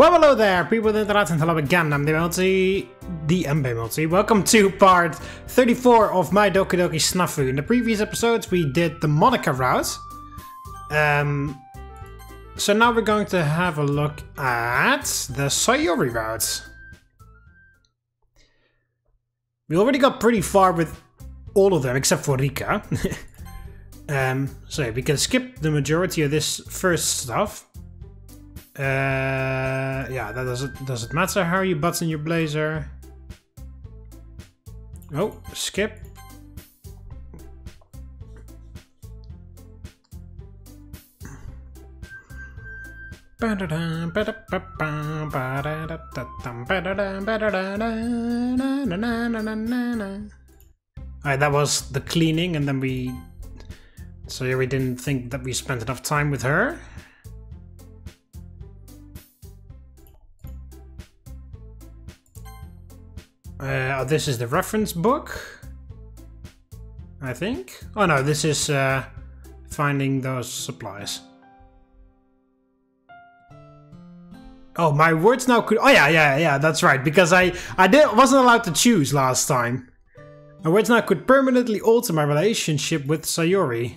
Well, hello there, people of the internet, and hello again. I'm TheMBmulti. Welcome to part 34 of My Doki Doki SNAFU. In the previous episodes, we did the Monika route. So now we're going to have a look at the Sayori route. We already got pretty far with all of them, except for Rika. So yeah, we can skip the majority of this first stuff. Yeah, that doesn't matter how you button your blazer. Oh, skip. Alright, that was the cleaning, and then so yeah, we didn't think that we spent enough time with her. This is the reference book, I think. Oh no, this is finding those supplies. Oh, my words now could. Oh yeah, that's right. Because I wasn't allowed to choose last time. My words now could permanently alter my relationship with Sayori.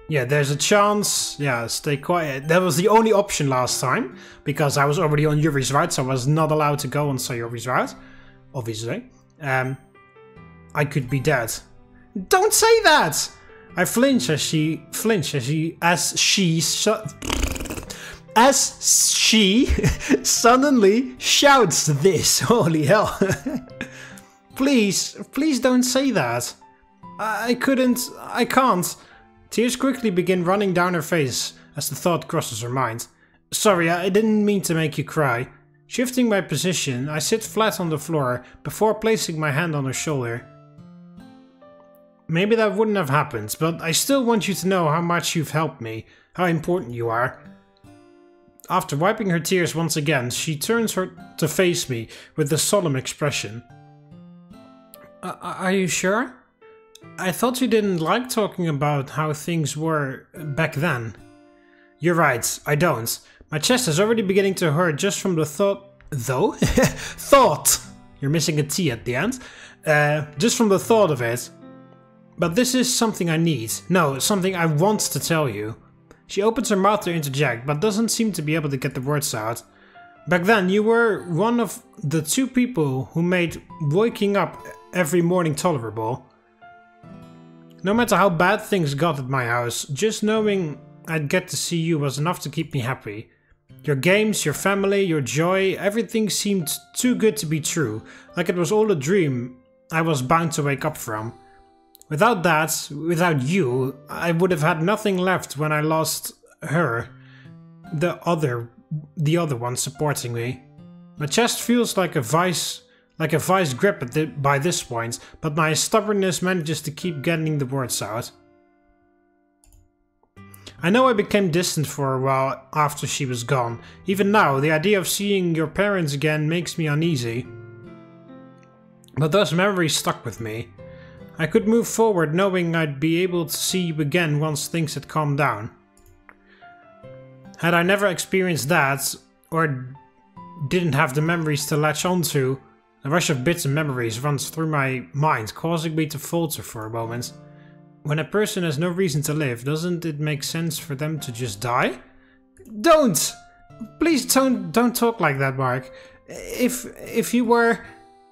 Yeah, there's a chance. Yeah, stay quiet. That was the only option last time, because I was already on Yuri's route, so I was not allowed to go on Sayori's route. Obviously. I could be dead. Don't say that! I flinch as she suddenly shouts this. Holy hell. Please don't say that. I can't. Tears quickly begin running down her face as the thought crosses her mind. Sorry, I didn't mean to make you cry. Shifting my position, I sit flat on the floor before placing my hand on her shoulder. Maybe that wouldn't have happened, but I still want you to know how much you've helped me, how important you are. After wiping her tears once again, she turns to face me with a solemn expression. Are you sure? I thought you didn't like talking about how things were back then. You're right, I don't. My chest is already beginning to hurt just from the thought... Though? Thought! You're missing a T at the end. Just from the thought of it. But this is something I need. No, something I want to tell you. She opens her mouth to interject, but doesn't seem to be able to get the words out. Back then, you were one of the two people who made waking up every morning tolerable. No matter how bad things got at my house, just knowing I'd get to see you was enough to keep me happy. Your games, your family, your joy, everything seemed too good to be true, like it was all a dream I was bound to wake up from. Without that, without you, I would have had nothing left when I lost her, the other one supporting me. My chest feels like a vice grip by this point, but my stubbornness manages to keep getting the words out. I know I became distant for a while after she was gone. Even now, the idea of seeing your parents again makes me uneasy. But those memories stuck with me. I could move forward knowing I'd be able to see you again once things had calmed down. Had I never experienced that, or didn't have the memories to latch onto, a rush of bits and memories runs through my mind, causing me to falter for a moment. When a person has no reason to live, doesn't it make sense for them to just die? Don't! Please don't talk like that, Mark. If you were...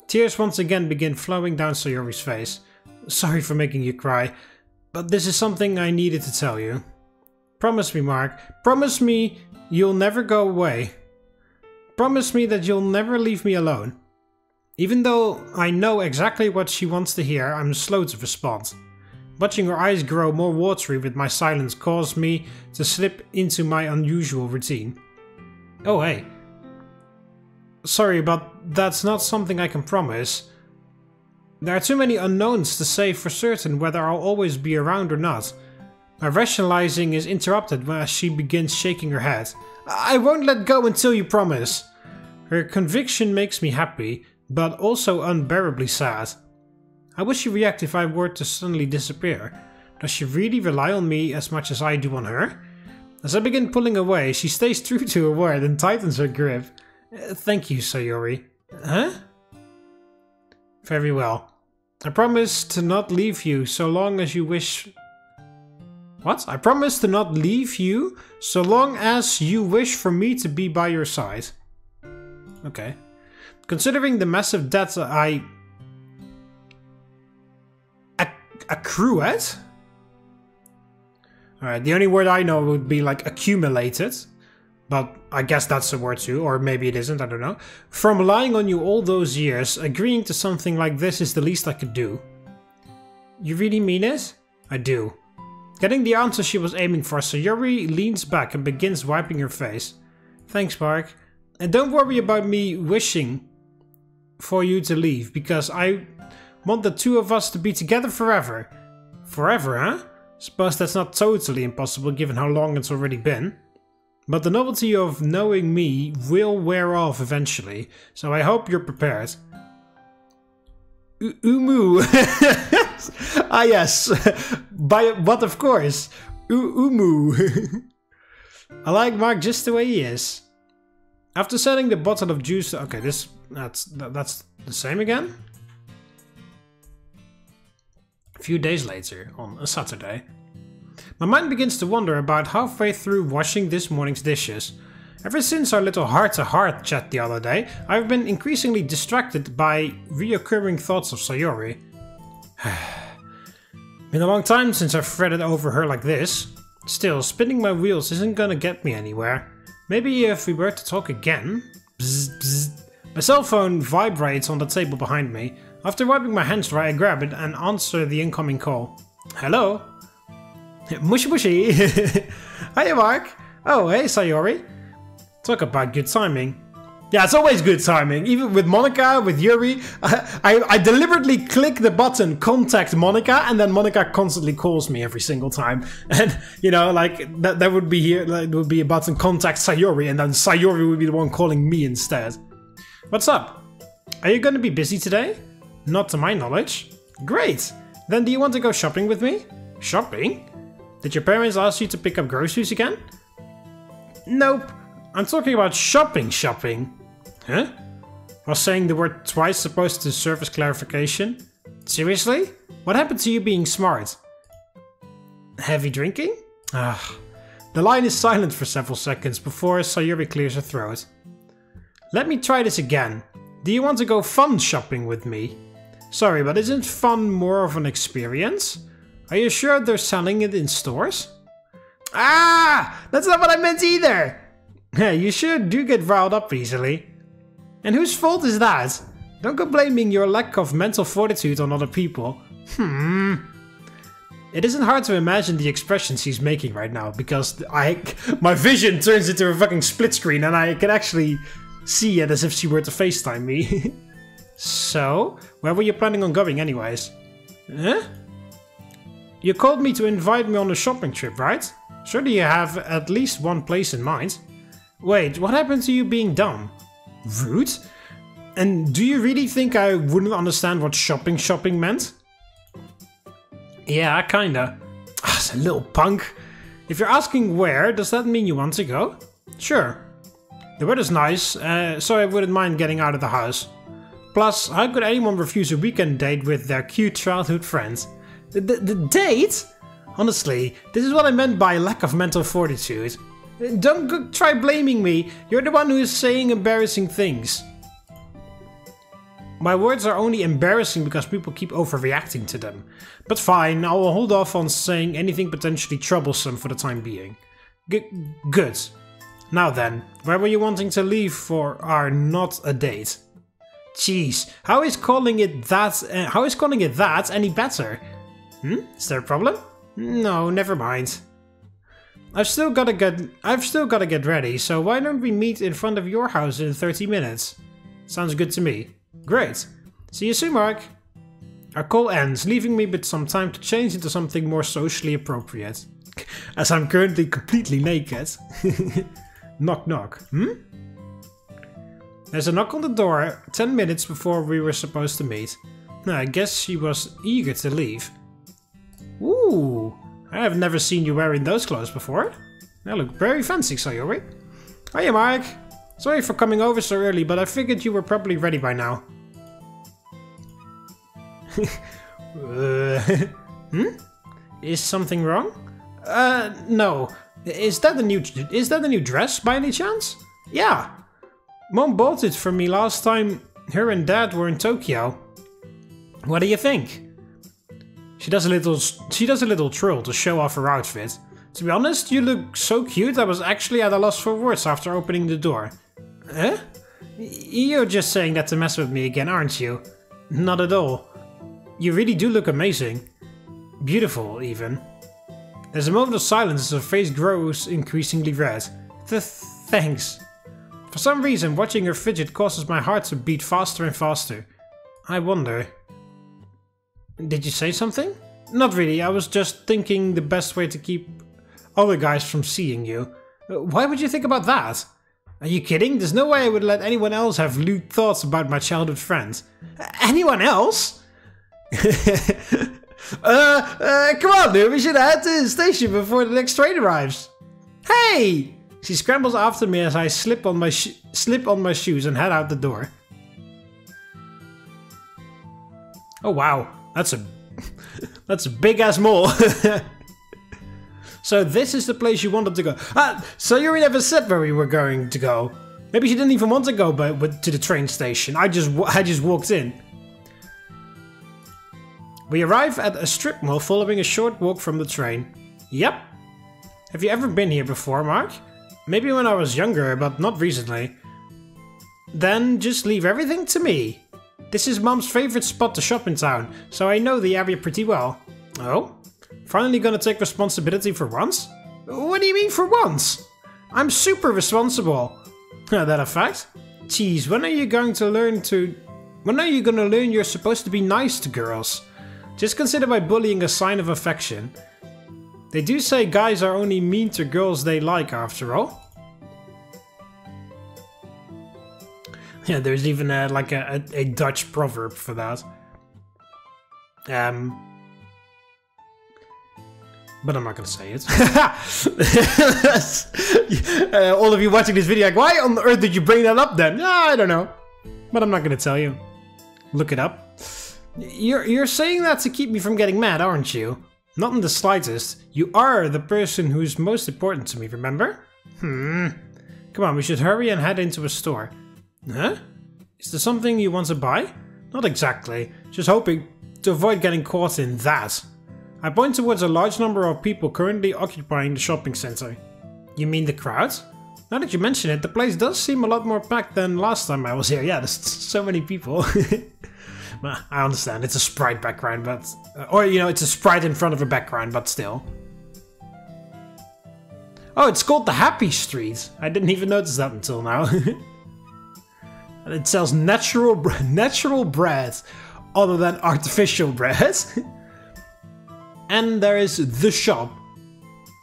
Tears once again begin flowing down Sayori's face. Sorry for making you cry, but this is something I needed to tell you. Promise me, Mark. Promise me you'll never go away. Promise me that you'll never leave me alone. Even though I know exactly what she wants to hear, I'm slow to respond. Watching her eyes grow more watery with my silence caused me to slip into my unusual routine. Oh hey. Sorry, but that's not something I can promise. There are too many unknowns to say for certain whether I'll always be around or not. My rationalizing is interrupted as she begins shaking her head. I won't let go until you promise. Her conviction makes me happy, but also unbearably sad. How would she react if I were to suddenly disappear? Does she really rely on me as much as I do on her? As I begin pulling away, she stays true to her word and tightens her grip. Thank you, Sayori. Huh? Very well. I promise to not leave you so long as you wish... What? I promise to not leave you so long as you wish for me to be by your side. Okay. Considering the massive debt I... accrued? Alright, the only word I know would be like accumulated. But I guess that's a word too, or maybe it isn't, I don't know. From relying on you all those years, agreeing to something like this is the least I could do. You really mean it? I do. Getting the answer she was aiming for, Sayori leans back and begins wiping her face. Thanks, Mark. And don't worry about me wishing for you to leave, because I want the two of us to be together forever. Forever, huh? Suppose that's not totally impossible given how long it's already been. But the novelty of knowing me will wear off eventually, so I hope you're prepared. Umu. Ah yes, but of course. Umu. I like Mark just the way he is. After setting the bottle of juice... Okay, that's the same again? A few days later, on a Saturday. My mind begins to wander about halfway through washing this morning's dishes. Ever since our little heart-to-heart chat the other day, I've been increasingly distracted by reoccurring thoughts of Sayori. Been a long time since I've fretted over her like this. Still, spinning my wheels isn't gonna get me anywhere. Maybe if we were to talk again... Bzz, bzz. My cell phone vibrates on the table behind me. After wiping my hands dry, I grab it and answer the incoming call. Hello? Mushy mushy. Hiya, Mark. Oh, hey, Sayori. Talk about good timing. Yeah, it's always good timing. Even with Monika, with Yuri. I deliberately click the button, contact Monika, and then Monika constantly calls me every single time. And, you know, like, that would be here, like, would be a button, contact Sayori, and then Sayori would be the one calling me instead. What's up? Are you gonna be busy today? Not to my knowledge. Great. Then do you want to go shopping with me? Shopping? Did your parents ask you to pick up groceries again? Nope. I'm talking about shopping. Huh? Was saying the word twice supposed to serve as clarification? Seriously? What happened to you being smart? Heavy drinking? Ah. The line is silent for several seconds before Sayori clears her throat. Let me try this again. Do you want to go fun shopping with me? Sorry, but isn't fun more of an experience? Are you sure they're selling it in stores? Ah! That's not what I meant either! Yeah, you sure do get riled up easily. And whose fault is that? Don't go blaming your lack of mental fortitude on other people. It isn't hard to imagine the expressions he's making right now, because my vision turns into a fucking split screen and I can actually see it as if she were to FaceTime me. So, where were you planning on going anyways? Huh? You called me to invite me on a shopping trip, right? Surely you have at least one place in mind. Wait, what happened to you being dumb? Rude? And do you really think I wouldn't understand what shopping meant? Yeah, kinda. Ah, a little punk. If you're asking where, does that mean you want to go? Sure. The weather's nice, so I wouldn't mind getting out of the house. Plus, how could anyone refuse a weekend date with their cute childhood friends? The date? Honestly, this is what I meant by lack of mental fortitude. Don't try blaming me, you're the one who is saying embarrassing things. My words are only embarrassing because people keep overreacting to them. But fine, I will hold off on saying anything potentially troublesome for the time being. Good. Now then, where were you wanting to leave for our not a date? Jeez, how is calling it that any better? Is there a problem? No, never mind. I've still gotta get ready, so why don't we meet in front of your house in 30 minutes? Sounds good to me. Great. See you soon, Mark. Our call ends, leaving me with some time to change into something more socially appropriate. As I'm currently completely naked. Knock knock. There's a knock on the door 10 minutes before we were supposed to meet. I guess she was eager to leave. Ooh. Ooh, I have never seen you wearing those clothes before. They look very fancy, Sayori. Hiya, Mark. Sorry for coming over so early, but I figured you were probably ready by now. Is something wrong? No. Is that a new dress by any chance? Yeah. Mom bought it for me last time her and Dad were in Tokyo. What do you think? She does a little twirl to show off her outfit. To be honest, you look so cute I was actually at a loss for words after opening the door. Huh? You're just saying that to mess with me again, aren't you? Not at all. You really do look amazing. Beautiful, even. There's a moment of silence as her face grows increasingly red. Thanks. For some reason, watching her fidget causes my heart to beat faster and faster. I wonder... Did you say something? Not really, I was just thinking the best way to keep other guys from seeing you. Why would you think about that? Are you kidding? There's no way I would let anyone else have lewd thoughts about my childhood friend. Anyone else? Come on, dude, we should head to the station before the next train arrives. Hey! She scrambles after me as I slip on my shoes and head out the door. Oh wow, that's a big ass mall. So this is the place you wanted to go. So you never said where we were going to go. Maybe she didn't even want to go to the train station. I just walked in. We arrive at a strip mall following a short walk from the train. Yep. Have you ever been here before, Mark? Maybe when I was younger, but not recently. Then just leave everything to me. This is Mom's favorite spot to shop in town, so I know the area pretty well. Oh? Finally gonna take responsibility for once? What do you mean for once? I'm super responsible. That a fact? Geez, when are you gonna learn you're supposed to be nice to girls? Just consider my bullying a sign of affection. They do say guys are only mean to girls they like, after all. Yeah, there's even a Dutch proverb for that. But I'm not gonna say it. All of you watching this video, like, why on earth did you bring that up then? I don't know. But I'm not gonna tell you. Look it up. You're saying that to keep me from getting mad, aren't you? Not in the slightest. You are the person who's most important to me, remember? Come on, we should hurry and head into a store. Huh? Is there something you want to buy? Not exactly. Just hoping to avoid getting caught in that. I point towards a large number of people currently occupying the shopping center. You mean the crowd? Now that you mention it, the place does seem a lot more packed than last time I was here. Yeah, there's so many people. I understand, it's a sprite background, but... or, you know, it's a sprite in front of a background, but still. Oh, it's called the Happy Street. I didn't even notice that until now. And it sells natural bread, other than artificial bread. And there is the shop.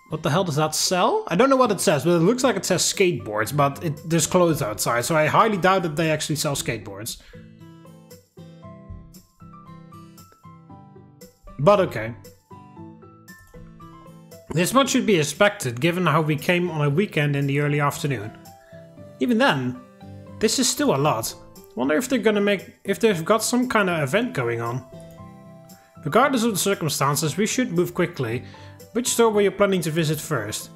What the hell does that sell? I don't know what it says, but it looks like it says skateboards, but there's clothes outside, so I highly doubt that they actually sell skateboards. But okay. This much should be expected, given how we came on a weekend in the early afternoon. Even then, this is still a lot. Wonder if they've got some kind of event going on. Regardless of the circumstances, we should move quickly. Which store were you planning to visit first?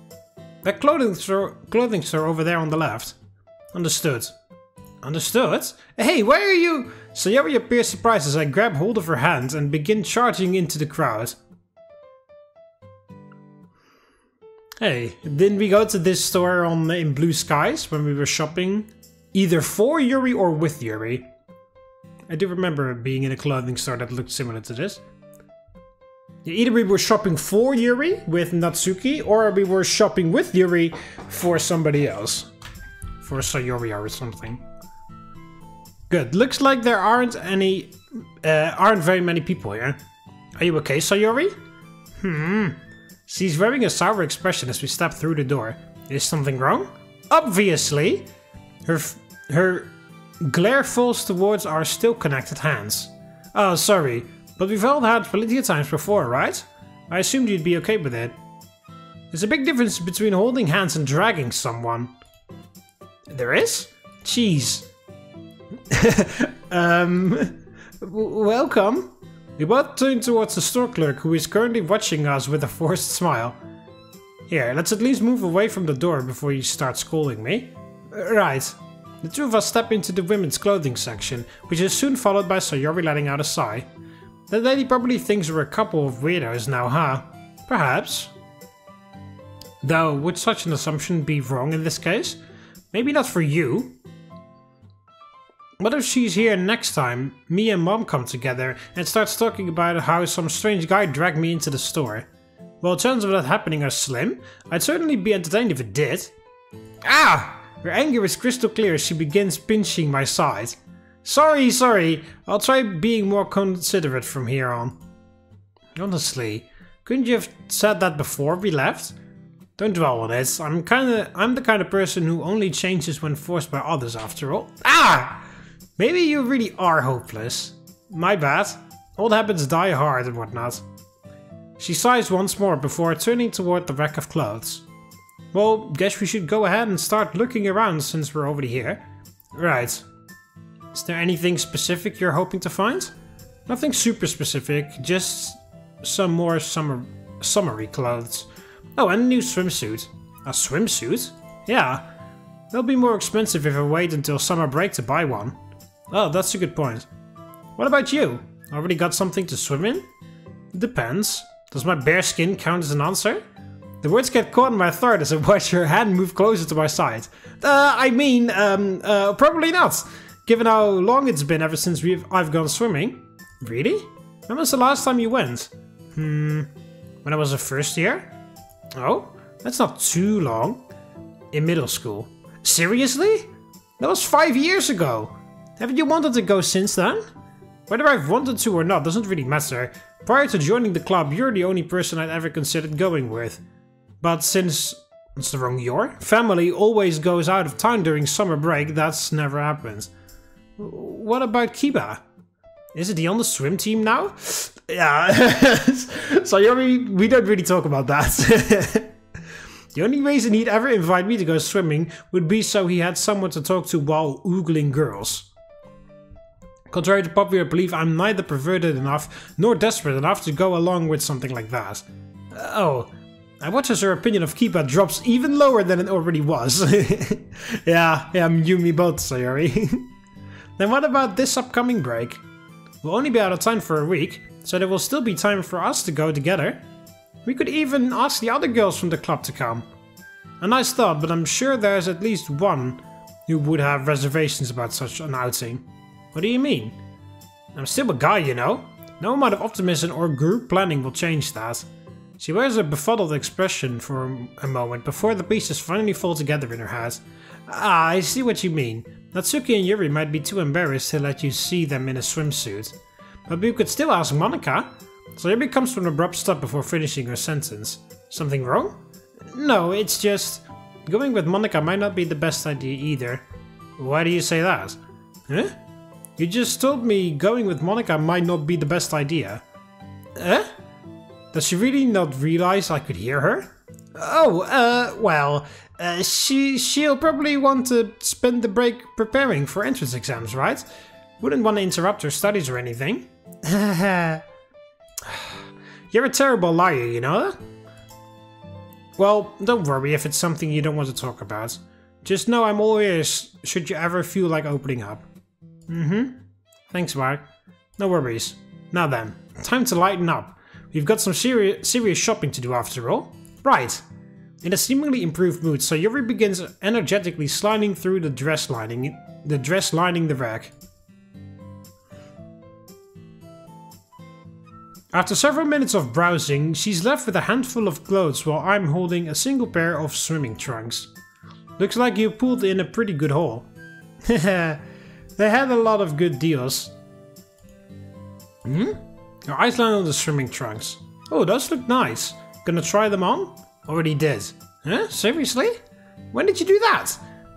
That clothing store over there on the left. Understood. Understood? Hey, where are you? Sayori appears surprised as I grab hold of her hand and begin charging into the crowd. Hey, didn't we go to this store in Blue Skies when we were shopping? Either for Yuri or with Yuri. I do remember being in a clothing store that looked similar to this. Either we were shopping for Yuri with Natsuki, or we were shopping with Yuri for somebody else. For Sayori or something. Good. Looks like there aren't very many people here. Are you okay, Sayori? She's wearing a sour expression as we step through the door. Is something wrong? Obviously! Her glare falls towards our still connected hands. Oh, sorry, but we've all had plenty of times before, right? I assumed you'd be okay with it. There's a big difference between holding hands and dragging someone. There is? Jeez. Welcome. We both turn towards the store clerk, who is currently watching us with a forced smile. Here, let's at least move away from the door before you start scolding me. Right. The two of us step into the women's clothing section, which is soon followed by Sayori letting out a sigh. That lady probably thinks we're a couple of weirdos now, huh? Perhaps. Though, would such an assumption be wrong in this case? Maybe not for you. What if she's here next time me and Mom come together and starts talking about how some strange guy dragged me into the store? Well, chances of that happening are slim. I'd certainly be entertained if it did. Ah! Her anger is crystal clear as she begins pinching my side. Sorry. I'll try being more considerate from here on. Honestly, couldn't you have said that before we left? Don't dwell on it. I'm the kind of person who only changes when forced by others after all. Ah! Maybe you really are hopeless. My bad. Old habits die hard and whatnot. She sighs once more before turning toward the rack of clothes. Well, guess we should go ahead and start looking around since we're already here. Right. Is there anything specific you're hoping to find? Nothing super specific, just some more summery clothes. Oh, and a new swimsuit. A swimsuit? Yeah. They'll be more expensive if I wait until summer break to buy one. Oh, that's a good point. What about you? Already got something to swim in? Depends. Does my bare skin count as an answer? The words get caught in my throat as I watch her hand move closer to my side. Probably not. Given how long it's been ever since I've gone swimming. Really? When was the last time you went? When I was a first year? Oh, that's not too long. In middle school. Seriously? That was 5 years ago. Haven't you wanted to go since then? Whether I've wanted to or not doesn't really matter. Prior to joining the club, you're the only person I'd ever considered going with. But since... What's the wrong your? Family always goes out of town during summer break, that's never happened. What about Kiba? Isn't he on the swim team now? Yeah, Sayori, we don't really talk about that. The only reason he'd ever invite me to go swimming would be so he had someone to talk to while oogling girls. Contrary to popular belief, I'm neither perverted enough nor desperate enough to go along with something like that. Oh, I watch as her opinion of Kiba drops even lower than it already was. yeah, you and me both, Sayori. Then what about this upcoming break? We'll only be out of town for a week, so there will still be time for us to go together. We could even ask the other girls from the club to come. A nice thought, but I'm sure there's at least one who would have reservations about such an outing. What do you mean? I'm still a guy, you know. No amount of optimism or group planning will change that. She wears a befuddled expression for a moment before the pieces finally fall together in her head. Ah, I see what you mean. Natsuki and Yuri might be too embarrassed to let you see them in a swimsuit. But we could still ask Monika. Sayori comes to an abrupt stop before finishing her sentence. Something wrong? No, it's just... Going with Monika might not be the best idea either. Why do you say that? Huh? You just told me going with Monika might not be the best idea. Eh? Does she really not realize I could hear her? Oh, she'll probably want to spend the break preparing for entrance exams, right? Wouldn't want to interrupt her studies or anything. You're a terrible liar, you know? Well, don't worry if it's something you don't want to talk about. Just know I'm all ears should you ever feel like opening up. Thanks, Mark. No worries. Now then, time to lighten up. We've got some serious shopping to do after all. Right. In a seemingly improved mood, Sayori begins energetically sliding through the dress lining the rack. After several minutes of browsing, she's left with a handful of clothes while I'm holding a single pair of swimming trunks. Looks like you pulled in a pretty good haul. They had a lot of good deals. Her eyes land on the swimming trunks. Oh, those look nice. Gonna try them on? Already did. Huh? Seriously? When did you do that?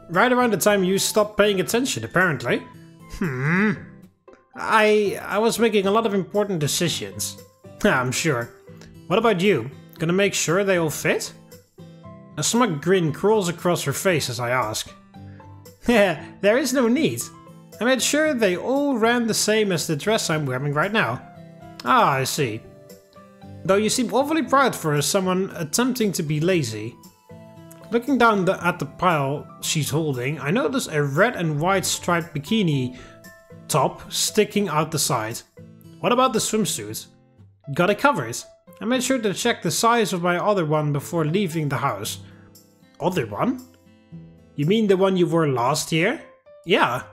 Right around the time you stopped paying attention, apparently. I was making a lot of important decisions. I'm sure. What about you? Gonna make sure they all fit? A smug grin crawls across her face as I ask. There is no need. I made sure they all ran the same as the dress I'm wearing right now. Ah, I see. Though you seem awfully proud for someone attempting to be lazy. Looking down at the pile she's holding, I notice a red and white striped bikini top sticking out the side. What about the swimsuit? Got it covered. I made sure to check the size of my other one before leaving the house. Other one? You mean the one you wore last year? Yeah.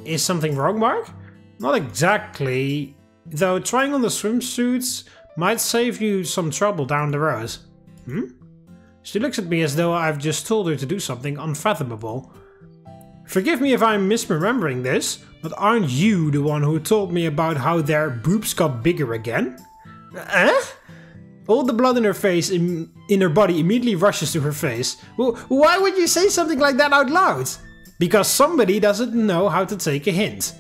Is something wrong, Mark? Not exactly. Though trying on the swimsuits might save you some trouble down the road. She looks at me as though I've just told her to do something unfathomable. Forgive me if I'm misremembering this, but aren't you the one who told me about how their boobs got bigger again? All the blood in her face, in her body, immediately rushes to her face. Well, why would you say something like that out loud? Because somebody doesn't know how to take a hint.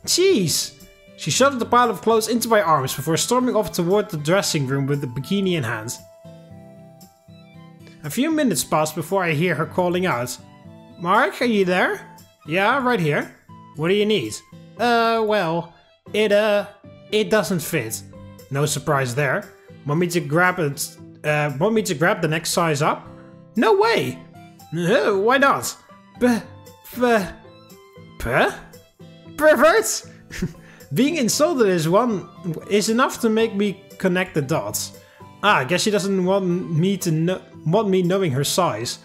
Jeez! She shoved the pile of clothes into my arms before storming off toward the dressing room with the bikini in hand. A few minutes pass before I hear her calling out. Mark, are you there? Yeah, right here. What do you need? Well, it doesn't fit. No surprise there. Want me to grab it? Want me to grab the next size up? No way! Why not? Perverts! Being insulted is enough to make me connect the dots. I guess she doesn't want me knowing her size.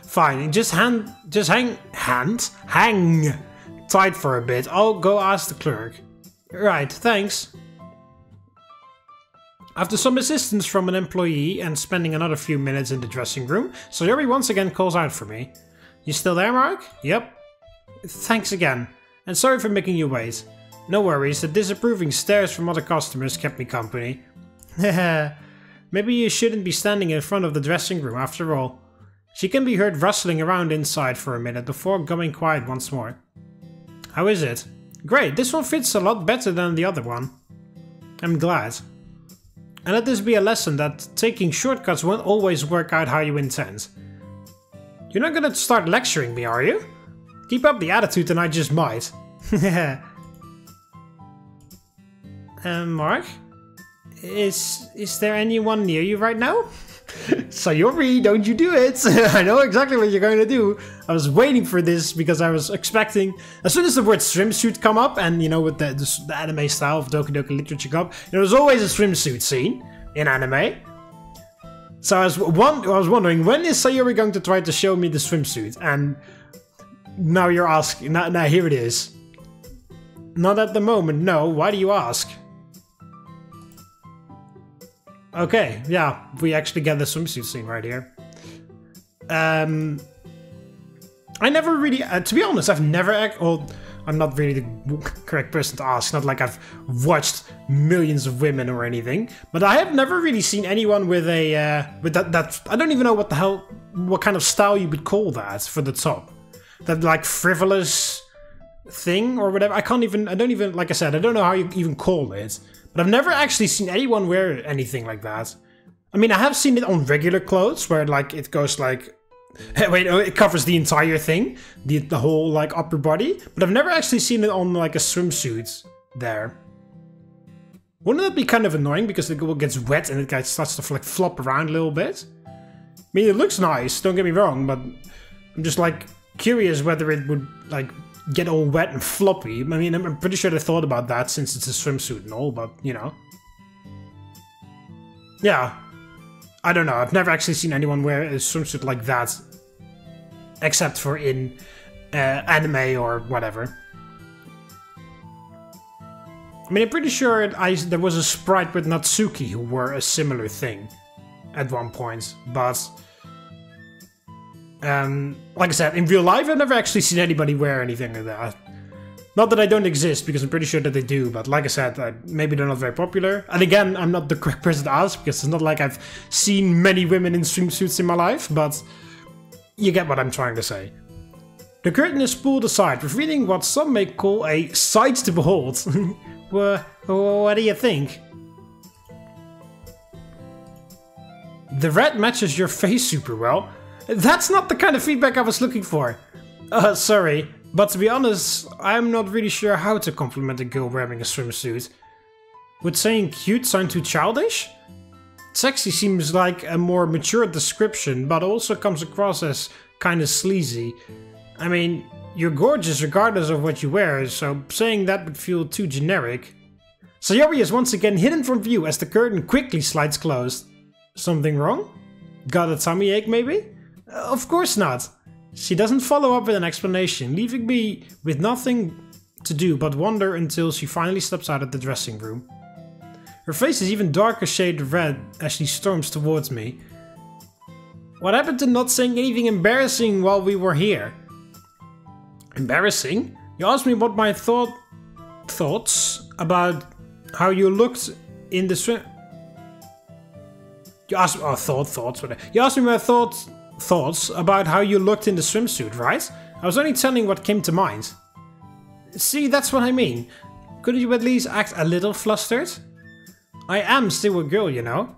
Fine, just hang tight for a bit. I'll go ask the clerk. Right, thanks. After some assistance from an employee and spending another few minutes in the dressing room, Sayori once again calls out for me. You still there, Mark? Yep. Thanks again. And sorry for making you wait. No worries, the disapproving stares from other customers kept me company. Maybe you shouldn't be standing in front of the dressing room after all. She can be heard rustling around inside for a minute before going quiet once more. How is it? Great, this one fits a lot better than the other one. I'm glad. And let this be a lesson that taking shortcuts won't always work out how you intend. You're not gonna start lecturing me, are you? Keep up the attitude and I just might. Mark? Is there anyone near you right now? Sayori, don't you do it! I know exactly what you're going to do. I was waiting for this because I was expecting... As soon as the word swimsuit come up, and you know, with the anime style of Doki Doki literature come up, there was always a swimsuit scene in anime. So I was wondering, when is Sayori going to try to show me the swimsuit? And now you're asking... Now here it is. Not at the moment, no. Why do you ask? Okay, yeah, we actually get the swimsuit scene right here. I never really, to be honest, I've never, well, I'm not really the correct person to ask, not like I've watched millions of women or anything, but I have never really seen anyone with a, with that, I don't even know what the hell, what kind of style you would call that for the top. That like frivolous thing or whatever, I don't even, like I said, I don't know how you even call it. But I've never actually seen anyone wear anything like that. I mean, I have seen it on regular clothes, where like it goes like... Wait, it covers the entire thing. The whole like upper body. But I've never actually seen it on like a swimsuit there. Wouldn't that be kind of annoying? Because it gets wet and it starts to like flop around a little bit. I mean, it looks nice, don't get me wrong. But I'm just like curious whether it would like... get all wet and floppy. I mean, I'm pretty sure they thought about that since it's a swimsuit and all, but, you know. Yeah. I don't know. I've never actually seen anyone wear a swimsuit like that. Except for in anime or whatever. I mean, I'm pretty sure there was a sprite with Natsuki who wore a similar thing at one point, but... like I said, in real life I've never actually seen anybody wear anything like that. Not that I don't exist, because I'm pretty sure that they do, but like I said, maybe they're not very popular. And again, I'm not the correct person to ask, because it's not like I've seen many women in swimsuits in my life, but you get what I'm trying to say. The curtain is pulled aside, revealing what some may call a sight to behold. What do you think? The red matches your face super well. That's not the kind of feedback I was looking for. Sorry, but to be honest, I'm not really sure how to compliment a girl wearing a swimsuit. Would saying cute sound too childish? Sexy seems like a more mature description, but also comes across as kinda sleazy. I mean, you're gorgeous regardless of what you wear, so saying that would feel too generic. Sayori is once again hidden from view as the curtain quickly slides closed. Something wrong? Got a tummy ache maybe? Of course not. She doesn't follow up with an explanation, leaving me with nothing to do but wonder until she finally steps out of the dressing room. Her face is even darker shade of red as she storms towards me. What happened to not saying anything embarrassing while we were here? Embarrassing? You asked me what my thoughts about how you looked in the swim... You asked me... Oh, thoughts, whatever. You asked me my thoughts about how you looked in the swimsuit, right? I was only telling what came to mind. See, that's what I mean. Couldn't you at least act a little flustered? I am still a girl, you know.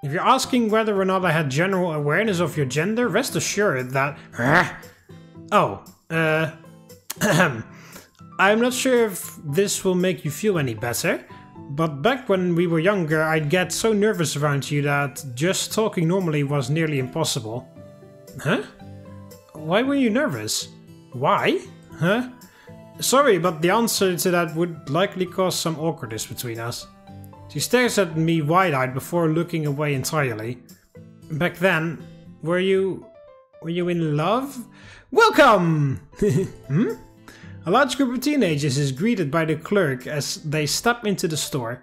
If you're asking whether or not I had general awareness of your gender, rest assured that... I'm not sure if this will make you feel any better, but back when we were younger, I'd get so nervous around you that just talking normally was nearly impossible. Huh? Why were you nervous? Why? Huh? Sorry, but the answer to that would likely cause some awkwardness between us. She stares at me wide-eyed before looking away entirely. Back then, were you in love? Welcome! A large group of teenagers is greeted by the clerk as they step into the store.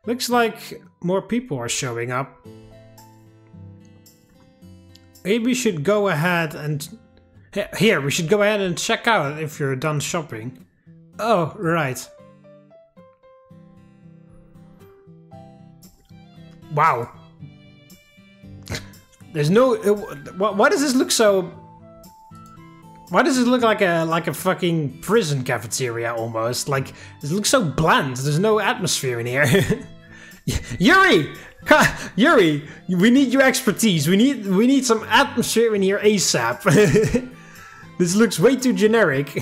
Looks like more people are showing up. Maybe we should go ahead and... Here, we should go ahead and check out if you're done shopping. Oh, right. Wow. There's no... Why does this look so... Why does it look like a fucking prison cafeteria almost? Like, it looks so bland. There's no atmosphere in here. Yuri! Yuri! We need your expertise. We need some atmosphere in here ASAP. This looks way too generic.